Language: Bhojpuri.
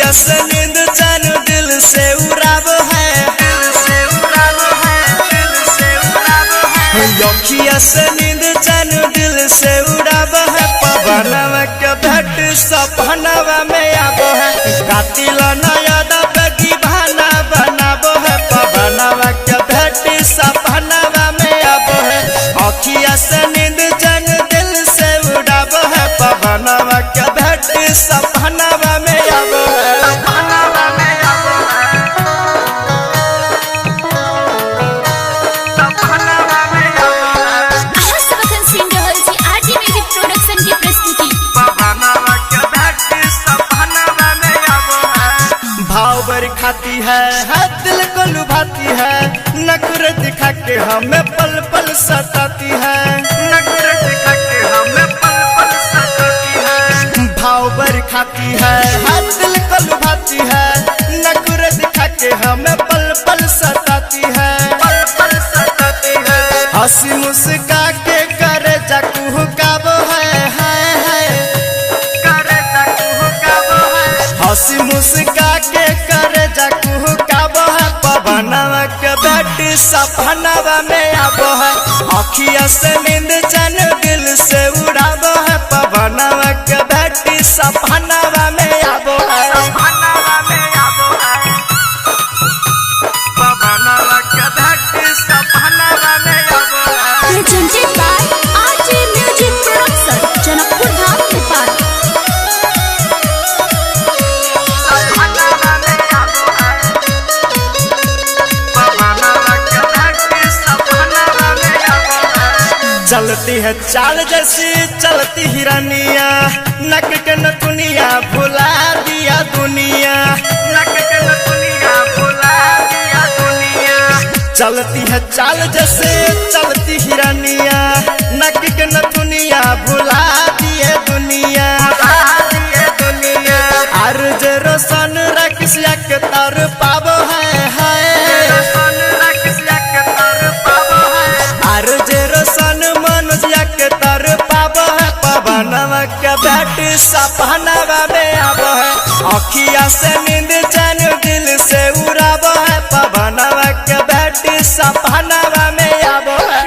अखिया से नींद चैन दिल से उड़ाब है, अखिया से नींद चैन दिल से उड़ाब है। पवनवा के भेंट सपनवा में आब है, कातिल नयन बेगी भाना बनाब है। पवनवा के भेंट सपनवा में आब है, अखिया से नींद चैन दिल से उड़ाब है। पवनवा के भेंट सपनवा में आब है। भावर खाती है दिल को लुभाती है, नखरे दिखा के हमें पल पल सताती है, नखरे दिखा के हमें पल पल सताती है। भावर खाती है दिल को लुभाती है, नखरे दिखा के हमें पल पल सताती है, पल पल सताती है। हंसी मुस्का के करे जाकू काबो है, करे जाकू काबो है। हंसी मुस्का के करे जाकू काबो है। पवनवा के भेंट सपनवा में आब है, अखिया से नींद चैन दिल से उड़ाब है। पवनवा के भेंट सपनवा में आब है, सपनवा में आब है। पवनवा के भेंट सपनवा में आब है। Presented by RJ Music Production, Janakpur Dham, Nepal. चलती है चाल जैसी चलती हिरनिया, नक के नथुनिया भुला दिया दुनिया, नक के नथुनिया भुला दिया दुनिया। चलती है चाल जैसे चलती हिरनिया, नक के नथुनिया भुला दिए दुनिया, दिए दुनिया। अर्ज रोशन रखिया के तर पाबो है, रोशन रखिया के तर पाबो है। अर्ज रोशन मनुष्य के तर पाब है। पवनवा के भेंट सपनवा में आब है, अखिया से नींद